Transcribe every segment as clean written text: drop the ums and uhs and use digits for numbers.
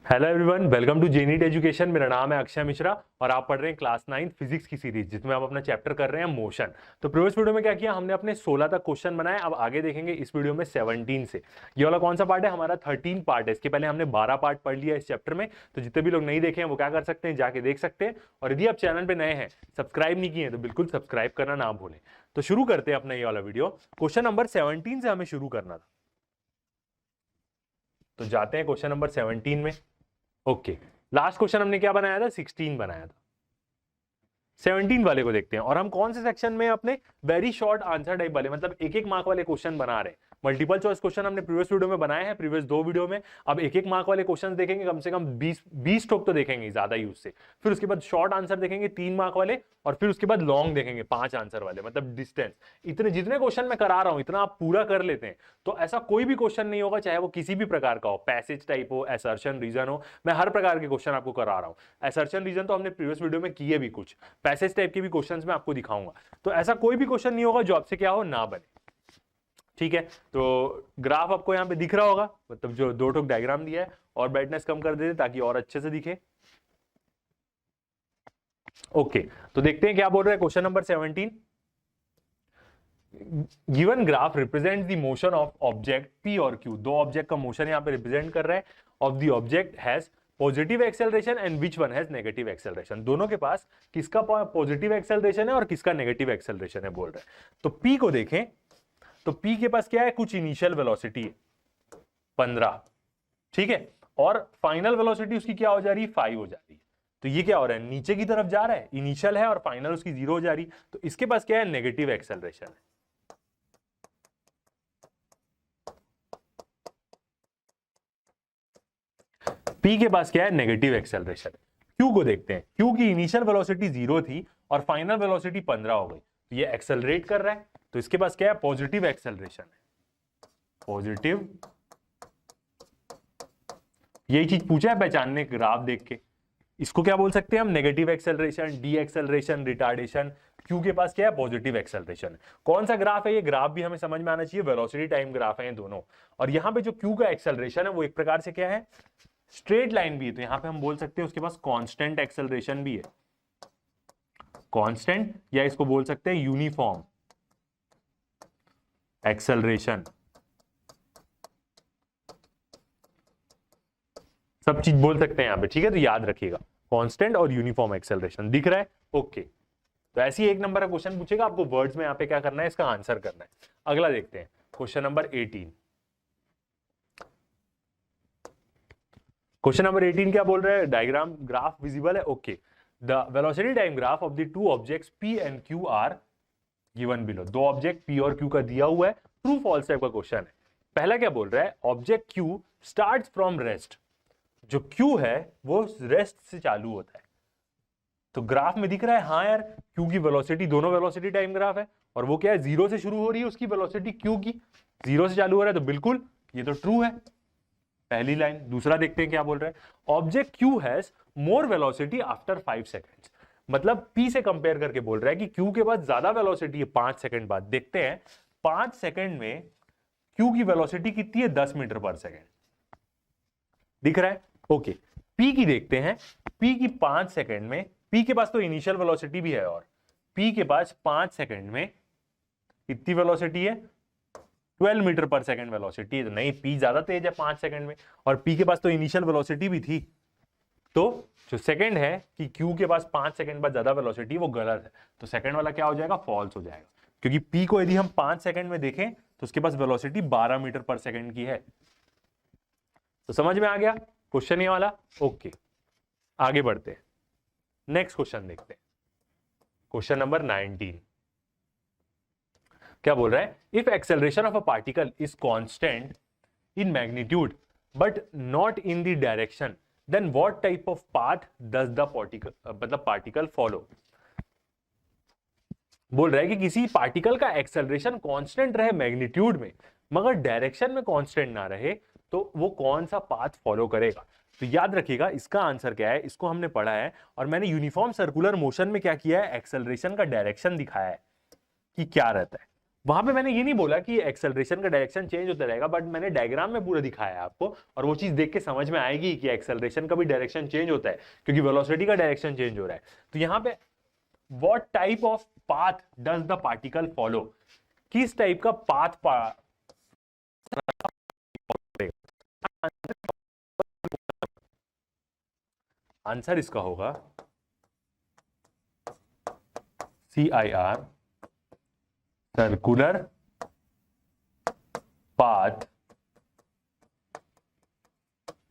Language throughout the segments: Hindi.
हेलो एवरीवन, वेलकम टू जेनीट एजुकेशन। मेरा नाम है अक्षय मिश्रा और आप पढ़ रहे हैं क्लास 9 फिजिक्स की सीरीज, जिसमें आप अपना चैप्टर कर रहे हैं मोशन। तो प्रीवियस वीडियो में क्या किया हमने, अपने 16 तक क्वेश्चन बनाए। अब आगे देखेंगे इस वीडियो में 17 से। ये वाला कौन सा पार्ट है? हमारा 13 पार्ट है। इसके पहले हमने 12 पार्ट पढ़ लिया इस चैप्टर में। तो जितने भी लोग नहीं देखे हैं वो क्या कर सकते हैं, जाके देख सकते हैं। और यदि आप चैनल पे नए हैं, सब्सक्राइब नहीं किए हैं, तो बिल्कुल सब्सक्राइब करना ना भूलें। तो शुरू करते हैं अपना ये वाला वीडियो। क्वेश्चन नंबर 17 से हमें शुरू करना था, तो जाते हैं क्वेश्चन नंबर 17 में। ओके, लास्ट क्वेश्चन हमने क्या बनाया था? 16 बनाया था। 17 वाले को देखते हैं। और हम कौन से सेक्शन में अपने वेरी शॉर्ट आंसर टाइप वाले, मतलब एक एक मार्क वाले क्वेश्चन बना रहे हैं। मल्टीपल चॉइस क्वेश्चन हमने प्रीवियस वीडियो में बनाए हैं, प्रीवियस 2 वीडियो में। अब एक एक मार्क वाले क्वेश्चन देखेंगे, कम से कम 20 टॉप तो देखेंगे ज्यादा यूज से। फिर उसके बाद शॉर्ट आंसर देखेंगे 3 मार्क वाले, और फिर उसके बाद लॉन्ग देखेंगे 5 आंसर वाले, मतलब डिस्टेंस। इतने जितने क्वेश्चन मैं करा रहा हूं, इतना आप पूरा कर लेते हैं तो ऐसा कोई भी क्वेश्चन नहीं होगा, चाहे वो किसी भी प्रकार का हो, पैसेज टाइप हो, असर्शन रीजन हो। मैं हर प्रकार के क्वेश्चन आपको करा रहा हूं। असर्शन रीजन तो हमने प्रीवियस वीडियो में किए भी कुछ, पैसेज टाइप के भी क्वेश्चंस मैं आपको दिखाऊंगा। तो ऐसा कोई भी क्वेश्चन नहीं होगा जो आपसे क्या हो, ना बने। ठीक है, तो ग्राफ आपको यहाँ पे दिख रहा होगा, मतलब जो 2 टोक डायग्राम दिया है। और ब्राइटनेस कम कर देते ताकि और अच्छे से दिखे। ओके, तो देखते हैं क्या बोल रहे हैं question number 17। Given graph represent the motion of object P और क्यू। 2 ऑब्जेक्ट का मोशन यहाँ पे रिप्रेजेंट कर रहा है। Of the object has positive acceleration and which one has negative acceleration. दोनों के पास किसका पॉजिटिव एक्सेलरेशन है और किसका नेगेटिव एक्सेलरेशन है बोल रहे हैं। तो पी को देखें, तो पी के पास क्या है, कुछ इनिशियल वेलोसिटी है 15, ठीक है, और फाइनल वेलोसिटी उसकी क्या हो जा रही है, 5 हो जा रही है। तो ये क्या हो रहा है, नीचे की तरफ जा रहा है, इनिशियल है और फाइनल उसकी 0 हो जा रही। तो इसके पास क्या है, नेगेटिव एक्सेलरेशन है। पी के पास क्या है, नेगेटिव एक्सेलरेशन। क्यू को देखते हैं। क्यू की इनिशियल वेलोसिटी 0 थी और फाइनल वेलोसिटी 15 हो गई, तो ये एक्सेलरेट कर रहा है। तो इसके पास क्या है, पॉजिटिव एक्सेलरेशन है। पॉजिटिव, यही चीज पूछा है पहचानने ग्राफ देख के। इसको क्या बोल सकते हैं हम, negative acceleration, D acceleration, retardation. Q के पास क्या है, पॉजिटिव एक्सेलरेशन। कौन सा ग्राफ है ये, ग्राफ भी हमें समझ में आना चाहिए, वेलोसिटी टाइम ग्राफ है ये दोनों। और यहां पे जो क्यू का एक्सेलरेशन है वो एक प्रकार से क्या है, स्ट्रेट लाइन भी है। तो यहां पे हम बोल सकते हैं उसके पास कांस्टेंट एक्सेलरेशन भी है। कांस्टेंट, या इसको बोल सकते हैं यूनिफॉर्म एक्सेलरेशन। सब चीज बोल सकते हैं यहां पे, ठीक है। तो याद रखिएगा, कांस्टेंट और यूनिफॉर्म एक्सेलरेशन दिख रहा है। ओके, तो ऐसी एक नंबर का क्वेश्चन पूछेगा, आपको वर्ड्स में यहाँ पे क्या करना है, इसका आंसर करना है। अगला देखते हैं, क्वेश्चन नंबर 18। क्वेश्चन नंबर 18 क्या बोल रहे हैं, डायग्राम ग्राफ विजिबल है। Okay, the velocity time graph of the 2 objects P and Q R given below. 2 object P और क्यू का दिया हुआ है, ट्रू फॉल्स टाइप का क्वेश्चन है। पहला क्या बोल रहा है, object Q starts from rest. जो क्यू है वो रेस्ट से चालू होता है। तो ग्राफ में दिख रहा है, हाँ यार, क्यू की वेलोसिटी, दोनों वेलोसिटी टाइम ग्राफ है, और वो क्या है, 0 से शुरू हो रही है उसकी वेलोसिटी, क्यू की 0 से चालू हो रहा है। तो बिल्कुल ये तो ट्रू है, पहली लाइन। दूसरा देखते हैं क्या बोल रहा है, object Q has more velocity after 5 seconds. मतलब पी से कंपेयर करके बोल रहा है कि क्यू के पास ज्यादा वेलोसिटी है 5 सेकंड बाद। देखते हैं 5 सेकंड में क्यू की वेलोसिटी कितनी है, 10 मीटर पर सेकंड दिख रहा है। ओके, पी की देखते हैं। पी की 5 सेकंड में, पी के पास तो इनिशियल वेलोसिटी भी है, और पी के पास 5 सेकंड में कितनी वेलोसिटी है, 12 मीटर पर सेकंड वेलोसिटी है। तो नहीं, पी ज्यादा तेज है 5 सेकंड में, और पी के पास तो इनिशियल वेलोसिटी भी थी। तो जो सेकंड है कि क्यू के पास 5 सेकंड बाद ज्यादा वेलोसिटी, वो गलत है। तो सेकंड वाला क्या हो जाएगा, फॉल्स हो जाएगा। क्योंकि पी को यदि हम 5 सेकंड में देखें तो उसके पास वेलोसिटी 12 मीटर पर सेकंड की है। तो समझ में आ गया क्वेश्चन ये वाला। ओके, आगे बढ़ते हैं, नेक्स्ट क्वेश्चन देखते हैं। क्वेश्चन नंबर 19 क्या बोल रहा है, if acceleration of a particle is constant in magnitude but not in the direction, then what type of path does the particle follow. बोल रहा है कि किसी पार्टिकल का एक्सेलरेशन कांस्टेंट रहे मैग्नीट्यूड में, मगर डायरेक्शन में कांस्टेंट ना रहे, तो वो कौन सा पाथ फॉलो करेगा। तो याद रखिएगा इसका आंसर क्या है, इसको हमने पढ़ा है, और मैंने यूनिफॉर्म सर्कुलर मोशन में क्या किया है, एक्सेलरेशन का डायरेक्शन दिखाया है कि क्या रहता है। वहां पे मैंने ये नहीं बोला कि एक्सेलरेशन का डायरेक्शन चेंज होता रहेगा, बट मैंने डायग्राम में पूरा दिखाया है आपको, और वो चीज देख के समझ में आएगी कि एक्सेलरेशन का भी डायरेक्शन चेंज होता है क्योंकि वेलोसिटी का डायरेक्शन चेंज हो रहा है। तो यहाँ पे what type of path does the particle follow, किस टाइप का पाथ आंसर इसका होगा CIR, सर्कुलर पाथ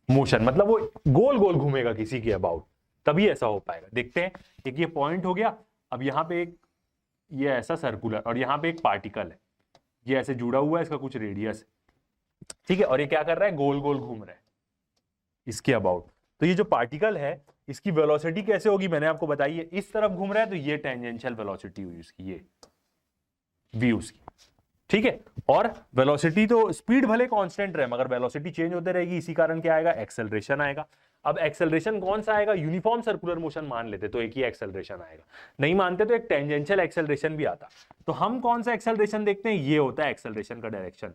मोशन, मतलब वो गोल गोल घूमेगा किसी के अबाउट, तभी ऐसा हो पाएगा। देखते हैं, एक ये पॉइंट हो गया, अब यहां पे एक ये ऐसा सर्कुलर, और यहां पे एक पार्टिकल है, ये ऐसे जुड़ा हुआ है, इसका कुछ रेडियस है, ठीक है, और ये क्या कर रहा है, गोल गोल घूम रहा है इसके अबाउट। तो ये जो पार्टिकल है इसकी वेलोसिटी कैसे होगी मैंने आपको बताई है, इस तरफ घूम रहा है तो ये टेंजेंशियल वेलोसिटी हुई उसकी, ये v उसकी, ठीक है। और वेलोसिटी तो स्पीड भले कांस्टेंट रहे मगर वेलोसिटी चेंज होते रहेगी, इसी कारण क्या आएगा, एक्सेलरेशन आएगा। अब एक्सेलरेशन कौन सा आएगा, यूनिफॉर्म सर्कुलर मोशन मान लेते तो एक ही एक्सेलरेशन आएगा, नहीं मानते तो एक टेंजेंशियल एक्सेलरेशन भी आता। तो हम कौन सा एक्सेलरेशन देखते हैं, ये होता है एक्सेलरेशन का डायरेक्शन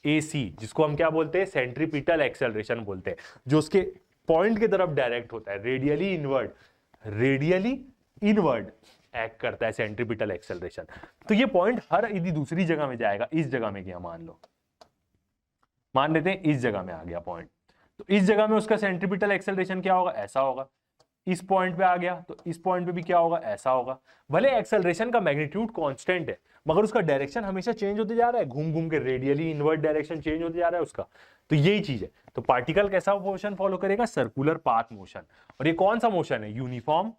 AC, जिसको हम क्या बोलते हैं, सेंट्रीपिटल एक्सेलरेशन बोलते हैं, जो उसके पॉइंट की तरफ डायरेक्ट होता है, रेडियली इनवर्ड एक्ट करता है सेंट्रीपिटल एक्सेलरेशन। तो ये पॉइंट हर यदि दूसरी जगह में जाएगा, इस जगह में गया मान लो, मान लेते हैं इस जगह में आ गया पॉइंट, तो इस जगह में उसका सेंट्रीपिटल एक्सेलरेशन क्या होगा, ऐसा होगा। इस पॉइंट पे आ गया तो इस पॉइंट पे भी क्या होगा, ऐसा होगा। भले एक्सेलरेशन का मैग्नीट्यूड कांस्टेंट है मगर उसका डायरेक्शन हमेशा चेंज होते जा रहा है, घूम घूम के रेडियली इनवर्ट डायरेक्शन चेंज होते जा रहा है उसका। तो यही चीज है। तो पार्टिकल कैसा मोशन फॉलो करेगा, सर्कुलर पाथ मोशन। और ये कौन सा मोशन है, यूनिफॉर्म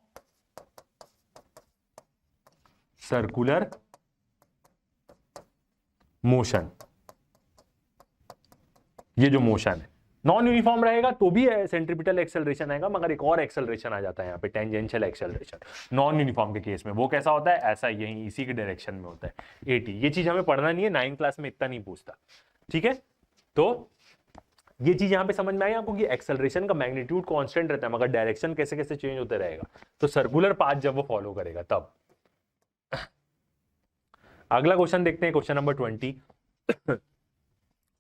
सर्कुलर मोशन। ये जो मोशन है नॉन यूनिफॉर्म रहेगा तो भी सेंट्रीपिटल एक्सेलरेशन आएगा, मगर एक और एक्सेलरेशन आ जाता है यहाँ पे, टेंजेंशियल एक्सेलरेशन नॉन यूनिफॉर्म के केस में। वो कैसा होता है, ऐसा यही इसी के डायरेक्शन में होता है 80। ये चीज हमें पढ़ना नहीं है, 9th क्लास में इतना नहीं पूछता, ठीक है। तो ये चीज यहां पे समझ में आई आपको कि एक्सेलरेशन का मैग्नीट्यूड कांस्टेंट रहता है मगर डायरेक्शन कैसे कैसे चेंज होते रहेगा। तो सर्कुलर पाथ जब वो फॉलो करेगा तब। अगला क्वेश्चन देखते हैं, question number 20।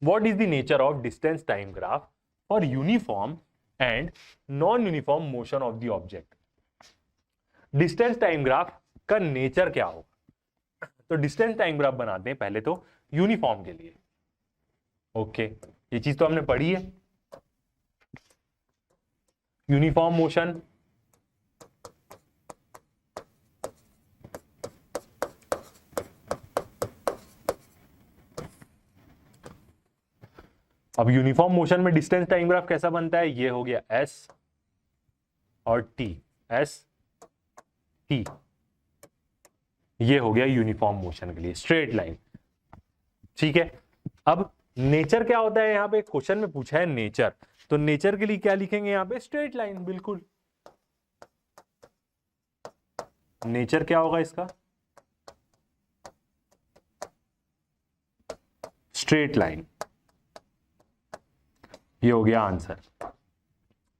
What is the nature of distance time graph for uniform and non-uniform motion of the object? Distance time graph का नेचर क्या होगा। तो डिस्टेंस टाइम ग्राफ बनाते हैं पहले तो यूनिफॉर्म के लिए। ओके, ये चीज तो हमने पढ़ी है, यूनिफॉर्म मोशन। अब यूनिफॉर्म मोशन में डिस्टेंस टाइम ग्राफ कैसा बनता है, ये हो गया S और T, S T, ये हो गया यूनिफॉर्म मोशन के लिए स्ट्रेट लाइन, ठीक है। अब नेचर क्या होता है, यहां पे क्वेश्चन में पूछा है नेचर, तो नेचर के लिए क्या लिखेंगे यहां पे, स्ट्रेट लाइन। बिल्कुल, नेचर क्या होगा इसका, स्ट्रेट लाइन। ये हो गया आंसर।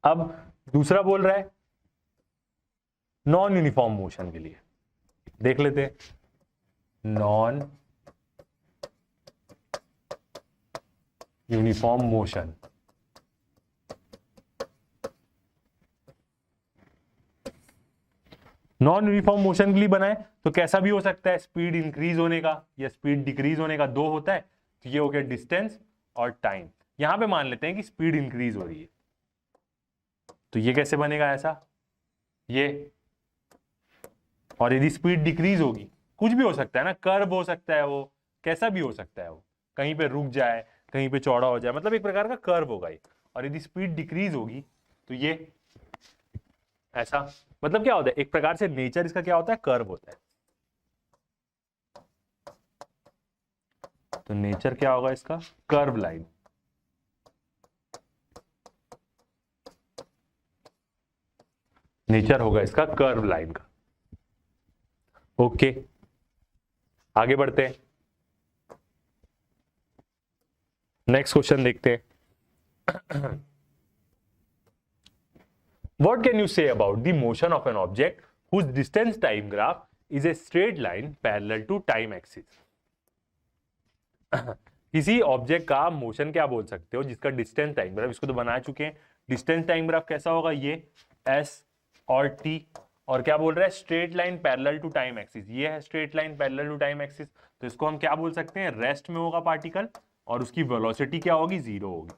अब दूसरा बोल रहा है नॉन यूनिफॉर्म मोशन के लिए, देख लेते हैं। Non uniform motion, non uniform motion के लिए बनाए तो कैसा भी हो सकता है, स्पीड इंक्रीज होने का या स्पीड डिक्रीज होने का, दो होता है। तो ये हो गया डिस्टेंस और टाइम। यहां पे मान लेते हैं कि स्पीड इंक्रीज हो रही है, तो ये कैसे बनेगा ऐसा, ये। और यदि स्पीड डिक्रीज होगी, कुछ भी हो सकता है ना, कर्व हो सकता है, वो कैसा भी हो सकता है, वो कहीं पे रुक जाए, कहीं पे चौड़ा हो जाए, मतलब एक प्रकार का कर्व होगा ये। और यदि स्पीड डिक्रीज होगी तो ये ऐसा, मतलब क्या होता है, एक प्रकार से नेचर इसका क्या होता है, कर्व होता है। तो नेचर क्या होगा इसका, कर्व लाइन। नेचर होगा इसका कर्व लाइन का। ओके, आगे बढ़ते हैं, नेक्स्ट क्वेश्चन देखते हैं। What can you say about the motion of an object whose distance time graph is a straight line parallel to time axis? किसी ऑब्जेक्ट का मोशन क्या बोल सकते हो जिसका डिस्टेंस टाइम ग्राफ, इसको तो बना चुके हैं, डिस्टेंस टाइम ग्राफ कैसा होगा, ये एस और टी, और क्या बोल रहा है, straight line parallel to time axis, ये है straight line parallel to time axis, तो इसको हम क्या बोल सकते हैं, रेस्ट में होगा पार्टिकल, और उसकी वेलोसिटी क्या होगी, जीरो होगी,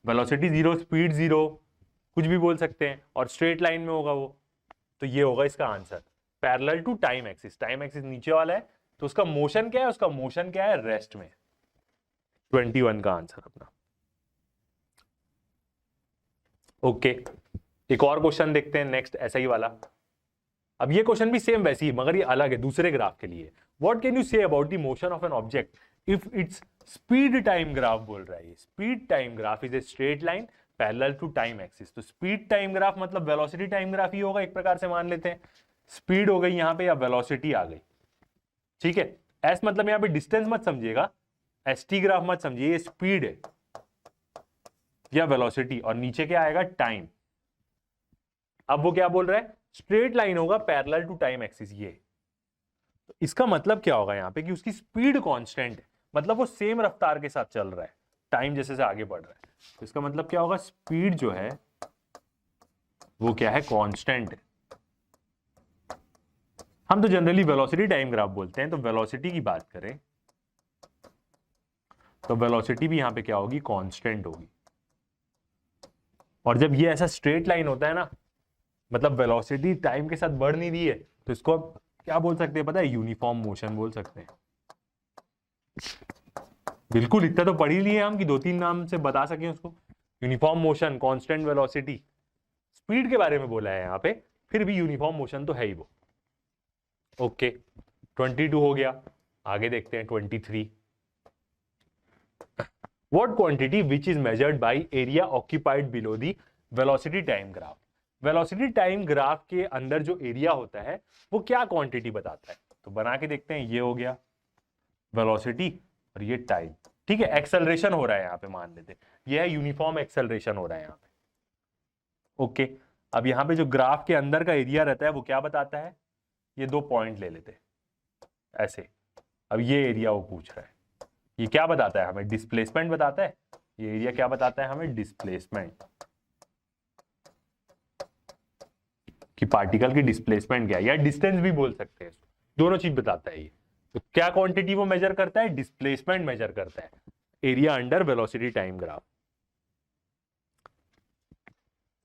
वेलोसिटी जीरो, स्पीड जीरो, कुछ भी बोल सकते हैं, और स्ट्रेट लाइन में होगा वो, तो ये होगा इसका answer, parallel to time axis, time axis नीचे वाला है, तो उसका मोशन क्या है, उसका मोशन क्या है, रेस्ट में, 21 का आंसर अपना। ओके, एक और क्वेश्चन देखते हैं नेक्स्ट, ऐसा ही वाला। अब ये क्वेश्चन भी सेम वैसी है, मगर ये अलग है, दूसरे ग्राफ के लिए। What can you say about the motion of an object if its speed time graph बोल रहा है, speed time graph is a straight line parallel to time axis, तो स्पीड टाइम ग्राफ मतलब वेलोसिटी टाइम ग्राफ ही होगा, एक प्रकार से मान लेते हैं, स्पीड हो गई यहां पे या वेलोसिटी आ गई, ठीक है। एस मतलब यहां पे डिस्टेंस मत समझिएगा, एस टी ग्राफ मत समझिए, ये स्पीड है या वेलोसिटी, और नीचे क्या आएगा, टाइम। अब वो क्या बोल रहा है, स्ट्रेट लाइन होगा पैरेलल टू टाइम एक्सिस, ये तो इसका मतलब क्या होगा यहाँ पे कि उसकी स्पीड कांस्टेंट है, मतलब वो सेम रफ्तार के साथ चल रहा है, टाइम जैसे से आगे बढ़ रहा है, तो इसका मतलब क्या होगा, स्पीड जो है वो क्या है, कांस्टेंट है। हम तो जनरली वेलोसिटी टाइम ग्राफ बोलते हैं, तो वेलोसिटी की बात करें तो वेलोसिटी भी यहां पे क्या होगी, कांस्टेंट होगी, और जब ये ऐसा स्ट्रेट लाइन होता है ना, मतलब वेलोसिटी टाइम के साथ बढ़ नहीं रही है, तो इसको आप क्या बोल सकते हैं पता है, यूनिफॉर्म मोशन बोल सकते हैं। बिल्कुल, इतना तो पढ़ ही लिए हम कि 2-3 नाम से बता सकें उसको, uniform motion, constant velocity, speed के बारे में बोला है यहाँ पे, फिर भी यूनिफॉर्म मोशन तो है ही वो। ओके, 22 हो गया, आगे देखते हैं 23। What quantity which is measured by area occupied below the velocity time graph? Velocity time graph के अंदर जो एरिया होता है वो क्या क्वांटिटी बताता है, तो बना के देखते हैं, ये हो गया वेलोसिटी और ये टाइम, ठीक है। एक्सेलरेशन हो रहा है यहाँ पे, मान लेते ये है यूनिफॉर्म एक्सेलरेशन हो रहा है यहाँ पे। ओके, अब यहाँ पे जो ग्राफ के अंदर का एरिया रहता है वो क्या बताता है, ये 2 पॉइंट ले लेते ऐसे, अब ये एरिया वो पूछ रहा है, ये क्या बताता है हमें, डिस्प्लेसमेंट बताता है, ये एरिया क्या बताता है हमें, डिस्प्लेसमेंट, कि पार्टिकल की डिस्प्लेसमेंट क्या है, या डिस्टेंस भी बोल सकते हैं, दोनों चीज बताता है ये। तो क्या क्वांटिटी वो मेजर करता है, डिस्प्लेसमेंट मेजर करता है, area under velocity time graph.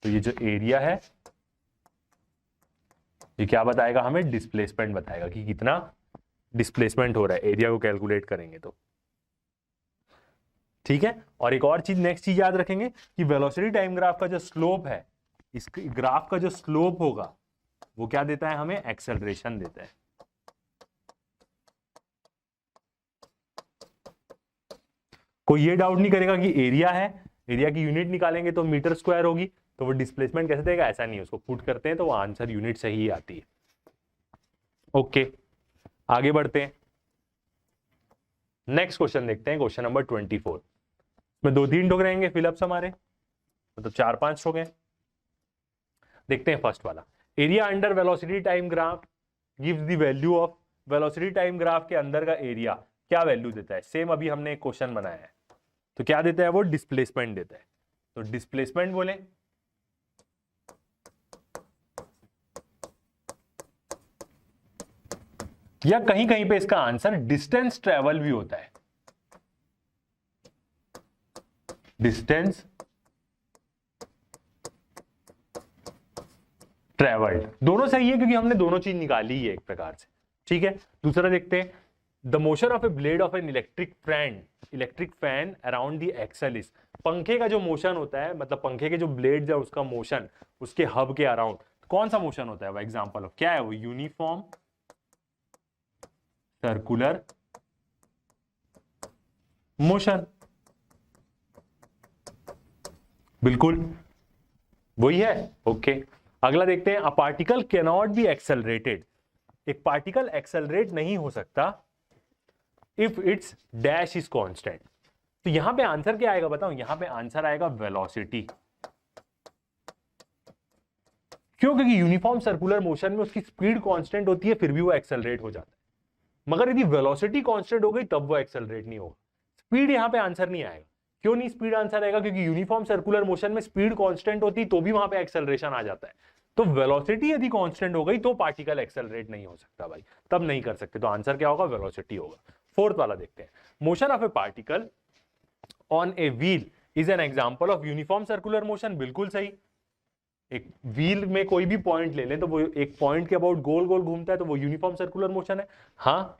तो ये जो एरिया है ये क्या बताएगा हमें, डिस्प्लेसमेंट बताएगा कि कितना डिस्प्लेसमेंट हो रहा है, एरिया को कैलकुलेट करेंगे तो, ठीक है। और एक और चीज, नेक्स्ट चीज याद रखेंगे कि वेलोसिटी टाइम ग्राफ का जो स्लोप है, इस ग्राफ का जो स्लोप होगा वो क्या देता है हमें, एक्सेलरेशन देता है। कोई ये डाउट नहीं करेगा कि एरिया है, एरिया की यूनिट निकालेंगे तो मीटर स्क्वायर होगी, तो वो डिस्प्लेसमेंट कैसे देगा, ऐसा नहीं है, उसको पुट करते हैं तो वो आंसर यूनिट सही ही आती है। ओके, आगे बढ़ते हैं, नेक्स्ट क्वेश्चन देखते हैं, क्वेश्चन नंबर 24 में 2-3 ठोक रहेंगे फिलअप्स हमारे, मतलब 4-5 ठोक हैं। देखते हैं फर्स्ट वाला, area under velocity time graph gives the value of, velocity time graph के अंदर का एरिया क्या वैल्यू देता है, सेम अभी हमने एक क्वेश्चन बनाया है, तो क्या देता है वो, डिस्प्लेसमेंट देता है, तो डिस्प्लेसमेंट बोले, या कहीं कहीं पे इसका आंसर डिस्टेंस ट्रेवल भी होता है, डिस्टेंस ट्रेवल्ड, दोनों सही है क्योंकि हमने दोनों चीज निकाली है एक प्रकार से, ठीक है। दूसरा देखते हैं, the motion of a blade of an electric fan around the axle is, पंखे का जो मोशन होता है, मतलब पंखे के जो ब्लेड्स है उसका मोशन उसके हब के अराउंड कौन सा मोशन होता है, वो एग्जांपल ऑफ क्या है वो, यूनिफॉर्म सर्कुलर मोशन, बिल्कुल वही है। ओके, अगला देखते हैं, a particle can not be accelerated, एक पार्टिकल एक्सेलरेट नहीं हो सकता if it's dash is constant, तो यहां पे आंसर क्या आएगा बताओ, यहां पे आंसर आएगा वेलोसिटी, क्यों, क्योंकि यूनिफॉर्म सर्कुलर मोशन में उसकी स्पीड कांस्टेंट होती है फिर भी वो एक्सेलरेट हो जाता है, मगर यदि वेलोसिटी कांस्टेंट हो गई तब वो एक्सेलरेट नहीं होगा। स्पीड यहाँ पे आंसर नहीं आएगा। क्यों नहीं स्पीड आंसर आएगा? क्योंकि यूनिफॉर्म सर्कुलर मोशन में स्पीड कांस्टेंट होती तो भी वहां पे एक्सेलरेशन आ जाता है। तो वेलोसिटी यदि कांस्टेंट हो गई तो पार्टिकल एक्सेलरेट नहीं हो सकता भाई, तब नहीं कर सकते। तो आंसर क्या होगा? वेलोसिटी होगा। फोर्थ वाला देखते हैं, motion of A particle on a wheel is an example of uniform circular motion. बिल्कुल सही। एक व्हील में कोई भी पॉइंट ले लें तो वो एक पॉइंट के अबाउट गोल गोल घूमता है, तो वो यूनिफॉर्म सर्कुलर मोशन है। हाँ।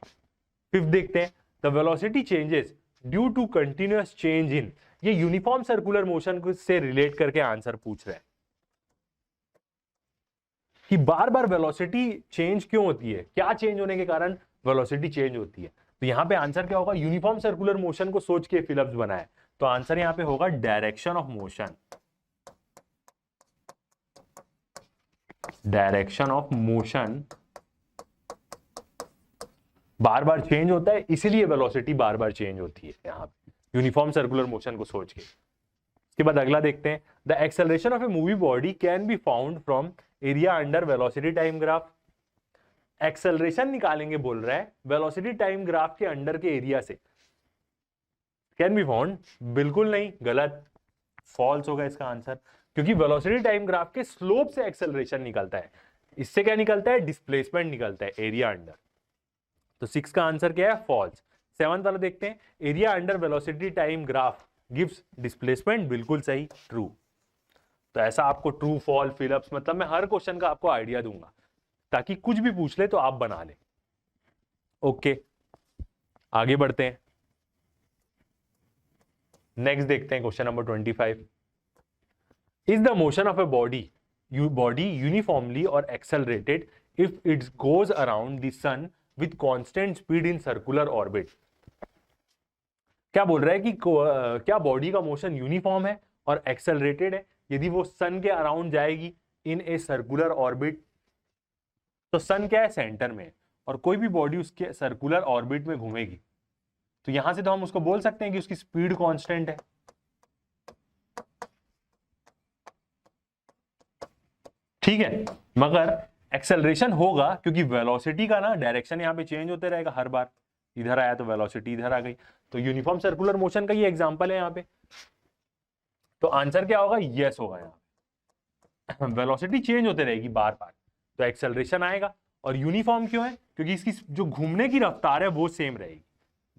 फिफ्थ देखते हैं, the velocity changes due to continuous change in, ये यूनिफॉर्म सर्कुलर मोशन से रिलेट करके आंसर पूछ रहे हैं कि बार बार वेलोसिटी चेंज क्यों होती है, क्या चेंज होने के कारण वेलोसिटी चेंज होती है। तो यहां पे आंसर क्या होगा? यूनिफॉर्म सर्कुलर मोशन को सोच के फिलअप्स बनाए, तो आंसर यहां पे होगा direction of motion. Direction of motion bar bar change होता है, इसीलिए वेलोसिटी बार बार चेंज होती है यहां पे यूनिफॉर्म सर्कुलर मोशन को सोच के। इसके बाद अगला देखते हैं, the acceleration of A movie body can be found from area under velocity time graph. Acceleration निकालेंगे बोल रहा है वेलोसिटी टाइम ग्राफ के अंडर के एरिया से। कैन बी फाउंड, बिल्कुल नहीं, गलत, फॉल्स होगा इसका आंसर, क्योंकि वेलोसिटी टाइम ग्राफ के स्लोप से एक्सेलरेशन निकलता है। इससे क्या निकलता है? डिस्प्लेसमेंट निकलता है एरिया अंडर। तो 6 का आंसर क्या है? फॉल्स। 7 वाला देखते हैं, area under velocity time graph gives displacement. बिल्कुल सही, ट्रू। तो ऐसा आपको ट्रू फॉल फिलअप्स, मतलब मैं हर क्वेश्चन का आपको आइडिया दूंगा ताकि कुछ भी पूछ ले तो आप बना ले। ओके, आगे बढ़ते हैं। नेक्स्ट देखते हैं question number 25। Is the motion of a body uniformly और accelerated if it goes around the sun with constant speed in circular orbit. क्या बोल रहा है कि क्या बॉडी का मोशन यूनिफॉर्म है और एक्सेलरेटेड है यदि वो सन के अराउंड जाएगी इन ए सर्कुलर ऑर्बिट। तो सन क्या है? सेंटर में, और कोई भी बॉडी उसके सर्कुलर ऑर्बिट में घूमेगी, तो यहां से तो हम उसको बोल सकते हैं कि उसकी स्पीड कांस्टेंट है। ठीक है, मगर एक्सेलरेशन होगा क्योंकि वेलोसिटी का ना डायरेक्शन यहां पे चेंज होते रहेगा हर बार। इधर आया तो वेलोसिटी इधर आ गई, तो यूनिफॉर्म सर्कुलर मोशन का ये एग्जांपल है यहाँ पे। तो आंसर क्या होगा? यस होगा यहाँ। वेलोसिटी चेंज होते रहेगी बार बार, तो एक्सेलरेशन आएगा। और यूनिफॉर्म क्यों है? क्योंकि इसकी जो घूमने की रफ्तार है वो सेम रहेगी,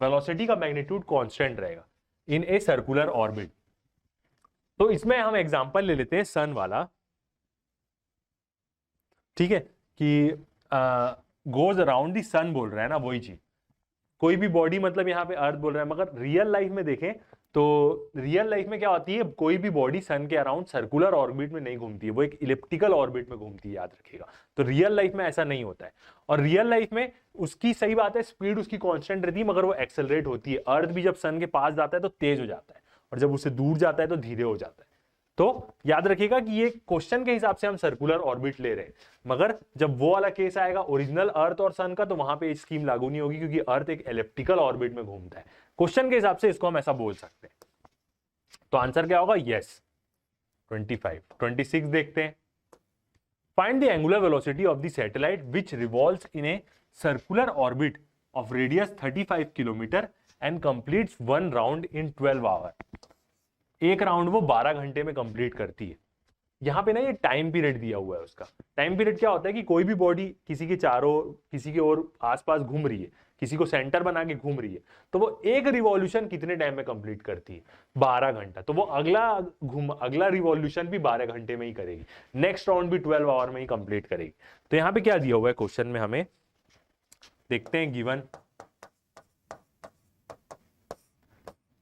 वेलोसिटी का मैग्नीट्यूड कांस्टेंट रहेगा इन ए सर्कुलर ऑर्बिट। तो इसमें हम एग्जांपल ले लेते हैं सन वाला। ठीक है, कि गोज अराउंड द सन बोल रहा है ना, वही चीज। कोई भी बॉडी मतलब यहाँ पे अर्थ बोल रहा है, मगर रियल लाइफ में देखें तो रियल लाइफ में क्या होती है, कोई भी बॉडी सन के अराउंड सर्कुलर ऑर्बिट में नहीं घूमती है, वो एक इलिप्टिकल ऑर्बिट में घूमती है, याद रखिएगा। तो रियल लाइफ में ऐसा नहीं होता है। और रियल लाइफ में उसकी सही बात है, स्पीड उसकी कांस्टेंट रहती है, मगर वो एक्सेलरेट होती है। अर्थ भी जब सन के पास जाता है तो तेज हो जाता है, और जब उससे दूर जाता है तो धीरे हो जाता है। तो याद रखिएगा कि ये क्वेश्चन के हिसाब से हम सर्कुलर ऑर्बिट ले रहे हैं, मगर जब वो वाला केस आएगा ओरिजिनल अर्थ और सन का, तो वहां पे स्कीम लागू नहीं होगी, क्योंकि अर्थ एक एलिप्टिकल ऑर्बिट में घूमता है। क्वेश्चन के हिसाब से इसको हम ऐसा बोल सकते हैं। तो आंसर क्या होगा? यस, 25। 26 देखते हैं, find the angular velocity of the satellite which revolves in a circular orbit of radius 35 kilometre and completes one round in 12 hour. एक राउंड वो 12 घंटे में कंप्लीट करती है। यहाँ पे ना ये टाइम पीरियड दिया हुआ है। उसका टाइम पीरियड क्या होता है कि कोई भी बॉडी किसी के चारों, किसी के और आसपास घूम रही है, किसी को सेंटर बना के घूम रही है, तो वो एक रिवॉल्यूशन कितने टाइम में कंप्लीट करती है? 12 घंटा। तो वो अगला रिवॉल्यूशन भी 12 घंटे में ही करेगी, नेक्स्ट राउंड भी 12 आवर में ही कंप्लीट करेगी। तो यहाँ पे क्या दिया हुआ है क्वेश्चन में, हमें देखते हैं। गिवन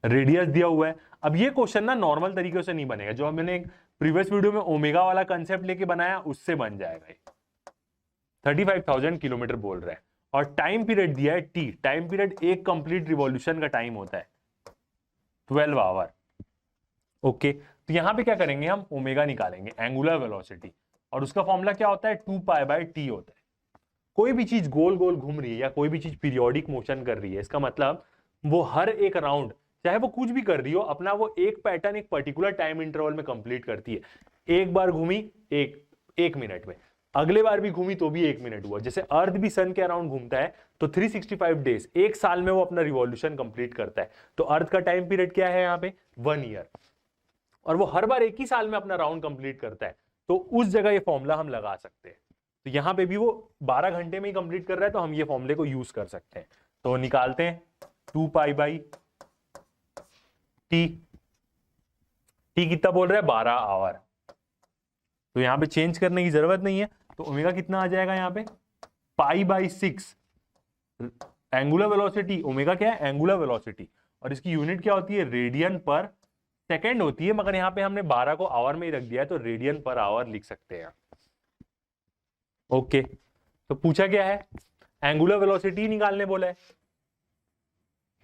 रेडियस दिया हुआ है। अब ये क्वेश्चन ना नॉर्मल तरीके से नहीं बनेगा, जो हमने एक प्रीवियस वीडियो में ओमेगा वाला कंसेप्ट लेके बनाया उससे बन जाएगा। 35,000 किलोमीटर बोल रहा है, और टाइम पीरियड दिया है टी। टाइम पीरियड एक कंप्लीट रिवॉल्यूशन का टाइम होता है 12 आवर। ओके, तो यहां पे क्या करेंगे, हम ओमेगा निकालेंगे, एंगुलर वेलोसिटी, और उसका फॉर्मूला क्या होता है? 2π/t होता है। कोई भी चीज गोल गोल घूम रही है या कोई भी चीज पीरियोडिक मोशन कर रही है, इसका मतलब वो हर एक राउंड, चाहे वो कुछ भी कर रही हो, अपना वो एक पैटर्न एक पर्टिकुलर टाइम इंटरवल में कंप्लीट करती है। एक बार घूमी एक मिनट में, अगले बार भी घूमी तो भी 1 मिनट हुआ। जैसे अर्थ भी सन के अराउंड घूमता है तो 365 डेज, एक साल में वो अपना रिवॉल्यूशन कंप्लीट करता है। तो अर्थ का टाइम पीरियड क्या है यहाँ पे, 1 ईयर, और वो हर बार एक ही साल में अपना राउंड कंप्लीट करता है। तो उस जगह ये फॉर्मूला हम लगा सकते हैं। तो यहां पे भी वो 12 घंटे में ही कंप्लीट कर रहा है, तो हम ये फॉर्मूले को यूज कर सकते हैं। तो निकालते हैं 2 पाई बाई टी, टी कितना बोल रहा है, 12 आवर। तो यहां पे चेंज करने की जरूरत नहीं है, तो ओमेगा कितना आ जाएगा यहाँ पे, pi by 6 angular velocity. Omega क्या है, एंगुलर वेलोसिटी, और इसकी यूनिट क्या होती है, रेडियन पर सेकेंड होती है, मगर यहाँ पे हमने 12 को आवर में ही रख दिया है, तो रेडियन पर आवर लिख सकते हैं। ओके, तो पूछा क्या है, एंगुलर वेलोसिटी निकालने बोला है,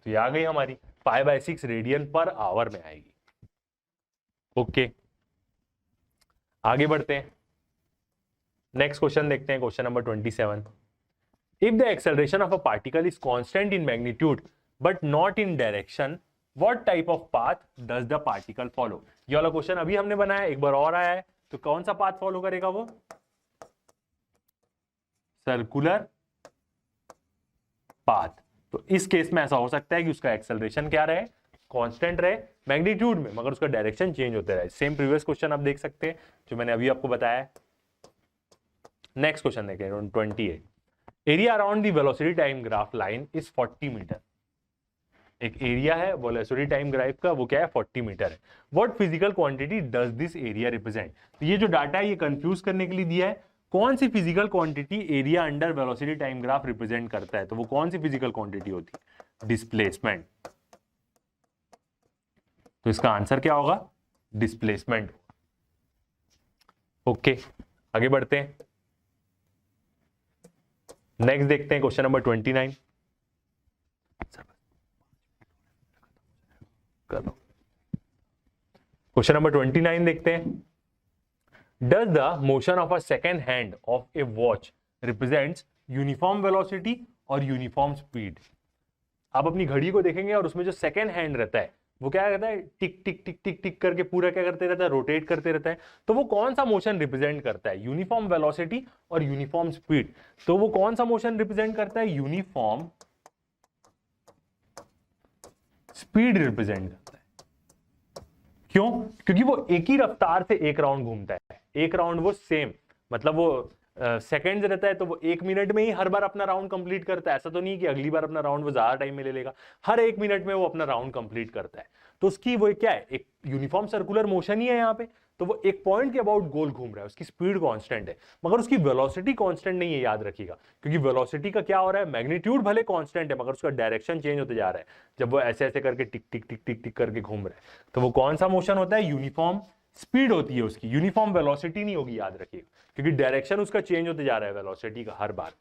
तो ये आ गई हमारी pi by 6 radian per hour में आएगी। ओके, आगे बढ़ते हैं, नेक्स्ट क्वेश्चन देखते हैं, question number 27। If the acceleration of a particle is constant in magnitude but not in direction, what type of path does the particle follow. ये वाला क्वेश्चन अभी हमने बनाया, एक बार और आया है, तो कौन सा पाथ फॉलो करेगा वो, सर्कुलर पाथ। तो इस केस में ऐसा हो सकता है कि उसका एक्सेलरेशन क्या रहे, कांस्टेंट रहे मैग्नीट्यूड में, मगर उसका डायरेक्शन चेंज होते रहे। सेम प्रीवियस क्वेश्चन आप देख सकते हैं जो मैंने अभी आपको बताया है। नेक्स्ट क्वेश्चन देखें 28। Area around the velocity time graph line is 40 metre. एक एरिया है वेलोसिटी टाइम ग्राफ का, वो क्या है, 40 मीटर है। What physical quantity does this area represent. तो ये जो डाटा है ये कंफ्यूज करने के लिए दिया है, कौन सी physical quantity area under velocity time graph represent करता है। तो वो कौन सी फिजिकल क्वांटिटी होती है, डिस्प्लेसमेंट। तो इसका आंसर क्या होगा, डिस्प्लेसमेंट। ओके, आगे बढ़ते हैं, नेक्स्ट देखते हैं क्वेश्चन नंबर 29। क्वेश्चन नंबर 29 देखते हैं। Does the motion of a second hand of a watch represents uniform velocity और uniform speed। आप अपनी घड़ी को देखेंगे और उसमें जो सेकेंड हैंड रहता है वो क्या करता है, टिक टिक टिक टिक टिक करके पूरा क्या करते रहता है, रोटेट करते रहता है। तो वो कौन सा मोशन रिप्रेजेंट करता है, यूनिफॉर्म वेलोसिटी और यूनिफॉर्म स्पीड। तो वो कौन सा मोशन रिप्रेजेंट करता है, यूनिफॉर्म स्पीड रिप्रेजेंट करता है। क्यों, क्योंकि वो एक ही रफ्तार से एक राउंड घूमता है, एक राउंड वो सेम, मतलब वो सेकेंड्स रहता है, तो वो 1 मिनट में ही हर बार अपना राउंड कंप्लीट करता है। ऐसा तो नहीं कि अगली बार अपना राउंड वो ज्यादा टाइम में ले लेगा, हर 1 मिनट में वो अपना राउंड कंप्लीट करता है। तो उसकी वो क्या है, एक यूनिफॉर्म सर्कुलर मोशन ही है यहाँ पे। तो वो एक पॉइंट के अबाउट गोल घूम रहा है, उसकी स्पीड कांस्टेंट है, मगर उसकी वेलोसिटी कांस्टेंट नहीं है, याद रखिएगा। क्योंकि वेलोसिटी का क्या हो रहा है, मैग्नीट्यूड भले कांस्टेंट है, मगर उसका डायरेक्शन चेंज होते जा रहा है जब वो ऐसे ऐसे करके टिक टिक टिक टिक टिक करके घूम रहा है। तो वो कौन सा मोशन होता है, यूनिफॉर्म स्पीड होती है उसकी, यूनिफॉर्म वेलोसिटी नहीं होगी, याद रखिएगा, क्योंकि डायरेक्शन उसका चेंज होते जा रहा है वेलोसिटी का, हर बार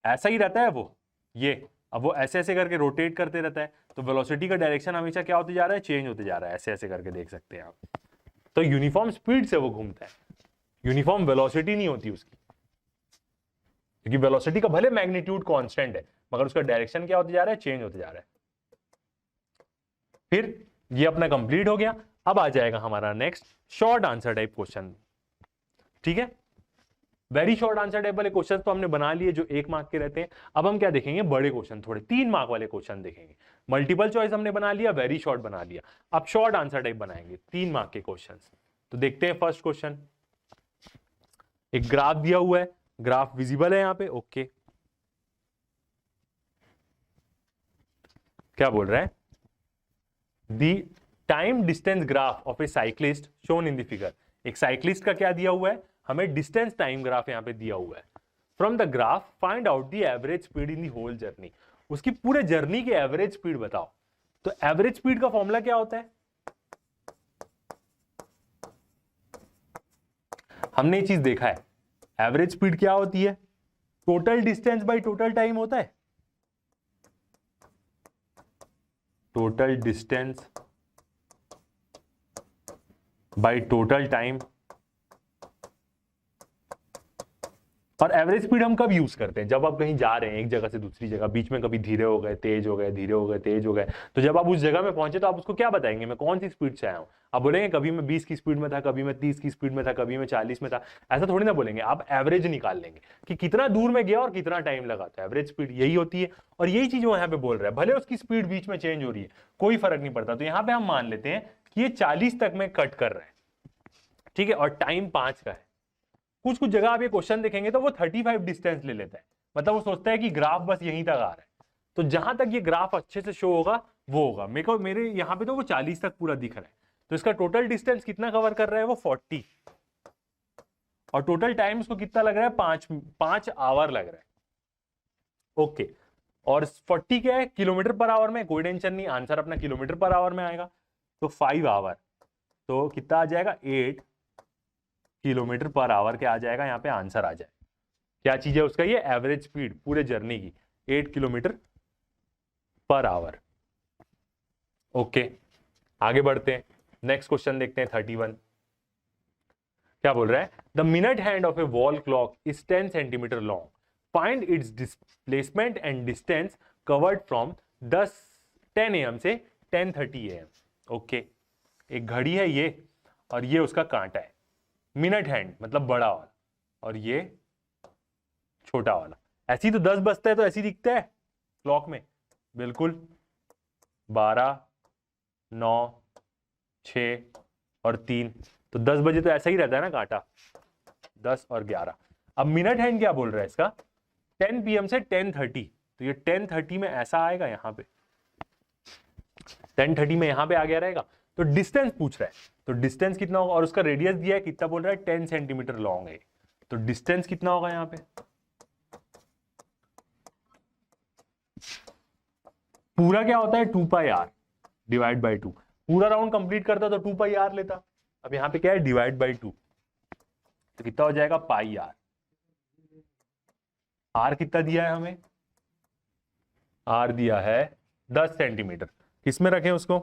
ऐसा ही रहता है वो। ये अब वो ऐसे ऐसे करके रोटेट करते रहता है, तो वेलोसिटी का डायरेक्शन हमेशा क्या होते जा रहा है, चेंज होते जा रहा है, ऐसे ऐसे करके देख सकते हैं आप। तो यूनिफॉर्म स्पीड से वो घूमता है, यूनिफॉर्म वेलोसिटी नहीं होती उसकी, क्योंकि वेलोसिटी का भले मैग्नीट्यूड कांस्टेंट है, मगर उसका डायरेक्शन क्या होते जा रहा है, चेंज होते जा रहा है। फिर ये अपना कंप्लीट हो गया। अब आ जाएगा हमारा next short answer type question. ठीक है, वेरी शॉर्ट आंसर टाइप वाले क्वेश्चन तो हमने बना लिए जो 1 मार्क के रहते हैं। अब हम क्या देखेंगे, बड़े क्वेश्चन, थोड़े 3 मार्क वाले क्वेश्चन देखेंगे। मल्टीपल चॉइस हमने बना लिया, वेरी शॉर्ट बना लिया, अब शॉर्ट आंसर टाइप बनाएंगे 3 मार्क के क्वेश्चन। तो देखते हैं फर्स्ट क्वेश्चन। एक ग्राफ दिया हुआ है, ग्राफ विजिबल है यहाँ पे। ओके, क्या बोल रहा है, the time distance graph of a cyclist shown in the figure. एक साइक्लिस्ट का क्या दिया हुआ है, हमें डिस्टेंस टाइम ग्राफ यहां पे दिया हुआ है। From the graph find out the average speed in the whole journey. उसकी पूरे जर्नी की एवरेज स्पीड बताओ। तो एवरेज स्पीड का फॉर्मूला क्या होता है, हमने ये चीज देखा है, एवरेज स्पीड क्या होती है, total distance by total time होता है। Total distance by total time और एवरेज स्पीड हम कब यूज करते हैं? जब आप कहीं जा रहे हैं एक जगह से दूसरी जगह, बीच में कभी धीरे हो गए, तेज हो गए, धीरे हो गए, तेज हो गए, तो जब आप उस जगह में पहुंचे तो आप उसको क्या बताएंगे, मैं कौन सी स्पीड से आया हूं? आप बोलेंगे कभी मैं 20 की स्पीड में था, कभी मैं 30 की स्पीड में था, कभी मैं 40 में था, ऐसा थोड़ी ना बोलेंगे। आप एवरेज निकाल लेंगे कि कितना दूर में गया और कितना टाइम लगा, तो एवरेज स्पीड यही होती है। और यही चीज वो यहाँ पे बोल रहा है, भले उसकी स्पीड बीच में चेंज हो रही है, कोई फर्क नहीं पड़ता। तो यहाँ पे हम मान लेते हैं कि ये 40 तक में कट कर रहा है, ठीक है, और टाइम 5 का है। कुछ कुछ जगह आप ये क्वेश्चन देखेंगे तो वो 35 डिस्टेंस ले लेता है, मतलब वो सोचता है कि ग्राफ बस यहीं तक आ रहा है। तो जहां तक ये ग्राफ अच्छे से शो होगा वो होगा। मेरे यहाँ पे तो वो 40 तक पूरा दिख रहा है, तो इसका टोटल डिस्टेंस कितना कवर कर रहा है, वो 40, और टोटल टाइम उसको कितना लग रहा है, 5 आवर लग रहा है। ओके, और 40 क्या है, किलोमीटर पर आवर में, कोई टेंशन नहीं, आंसर अपना किलोमीटर पर आवर में आएगा। तो 5 आवर, तो कितना आ जाएगा, 8 किलोमीटर पर आवर के आ जाएगा, यहाँ पे आंसर आ जाए। क्या चीज है उसका, ये एवरेज स्पीड पूरे जर्नी की 8 किलोमीटर पर आवर। ओके, आगे बढ़ते हैं, नेक्स्ट क्वेश्चन देखते हैं 31। क्या बोल रहा है, the minute hand of A wall clock is 10 centimetre long, find its displacement and distance covered from 10 AM से 10:30 AM। ओके, एक घड़ी है ये, और ये उसका कांटा है। मिनट हैंड मतलब बड़ा वाला, और ये छोटा वाला। ऐसी तो 10 बजता है तो ऐसी दिखता है क्लॉक में, बिल्कुल 12, 9, 6 और 3, तो 10 बजे तो ऐसा ही रहता है ना कांटा, 10 और 11। अब मिनट हैंड क्या बोल रहा है इसका, 10 PM से 10:30, तो ये 10:30 में ऐसा आएगा, यहाँ पे 10:30 में यहाँ पे आ गया रहेगा। तो डिस्टेंस पूछ रहा है, तो डिस्टेंस कितना होगा, और उसका रेडियस दिया है कितना, बोल रहा है 10 सेंटीमीटर लॉन्ग है, तो डिस्टेंस कितना होगा यहाँ पे, पूरा क्या होता है 2πr डिवाइड बाई 2, पूरा राउंड कंप्लीट करता तो 2πr लेता। अब यहाँ पे क्या है, डिवाइड बाई 2, तो कितना हो जाएगा πr। r कितना दिया है हमें, r दिया है 10 सेंटीमीटर। किसमें रखें उसको,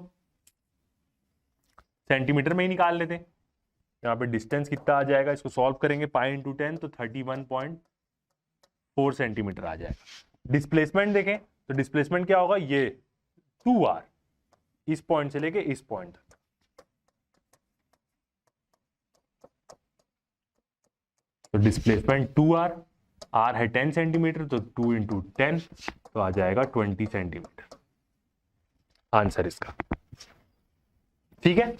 सेंटीमीटर में ही निकाल लेते। यहाँ पे डिस्टेंस कितना आ जाएगा, इसको सॉल्व करेंगे, पाई इंटू 10 तो 31.4 सेंटीमीटर आ जाएगा। डिस्प्लेसमेंट देखें तो डिस्प्लेसमेंट क्या होगा, ये 2r, इस पॉइंट से लेके इस पॉइंट तक, तो डिस्प्लेसमेंट 2r, r है 10 सेंटीमीटर, तो 2 इंटू 10 तो आ जाएगा 20 सेंटीमीटर आंसर इसका। ठीक है,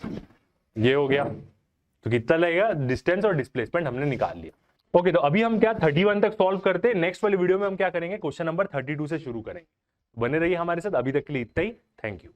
ये हो गया। तो कितना लगेगा, डिस्टेंस और डिस्प्लेसमेंट हमने निकाल लिया। ओके, तो अभी हम क्या 31 तक सॉल्व करते हैं। नेक्स्ट वाली वीडियो में हम क्या करेंगे, क्वेश्चन नंबर 32 से शुरू करेंगे। बने रहिए हमारे साथ, अभी तक के लिए इतना ही, थैंक यू।